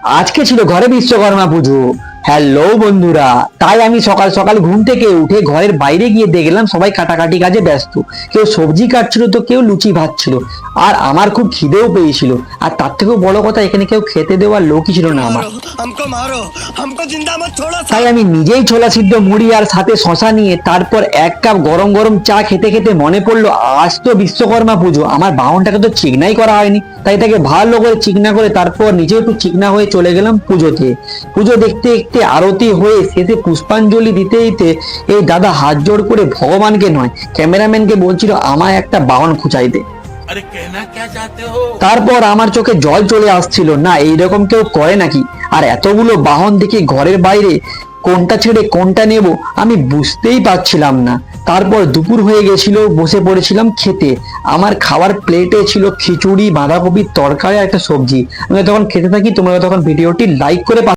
আজকে ছিল ঘরে বিশ্বকর্মা পুজো। হ্যালো বন্ধুরা, তাই আমি সকাল সকাল ঘুম থেকে উঠে ঘরের বাইরে গিয়ে দেখলাম সবাই কাটাকাটি কাজে ব্যস্ত। কেউ সবজি কাটছিল তো কেউ লুচি ভাজছিল। আর আমার খুব খিদেও পেয়েছিল। আর তার থেকেও বড় কথা, এখানে কেউ খেতে দেওয়ার লোকই ছিল না আমার। তাই আমি নিজেই ছোলা সিদ্ধ মুড়ি আর সাথে শশা নিয়ে তারপর এক কাপ গরম গরম চা খেতে খেতে মনে পড়লো আজ তো বিশ্বকর্মা পুজো, আমার বাহনটাকে তো চিকনাই করা হয়নি। তাই তাকে ভালো করে চিকনা করে তারপর নিজেও একটু চিকনা হয়ে চলে গেলাম পুজোতে। পুজো দেখতে দেখতে আরতি হয়ে শেষে পুষ্পাঞ্জলি দিতে দিতে এই দাদা হাত জোড় করে ভগবানকে নয় ক্যামেরাম্যানকে বলছিল আমায় একটা বাহন খুঁচাই দে। তারপর আমার চোখে জল চলে আসছিল, না এইরকম কেউ করে নাকি। আর এতগুলো বাহন দেখে ঘরের বাইরে কোনটা ছেড়ে কোনটা নেব আমি বুঝতেই পারছিলাম না। তারপর দুপুর হয়ে গেছিল, বসে পড়েছিলাম খেতে। আমার খাবার প্লেটে ছিল খিচুড়ি, বাঁধাকপির তরকারি আর একটা সবজি। আমি তখন খেতে থাকি, তোমরা তখন ভিডিওটি লাইক করে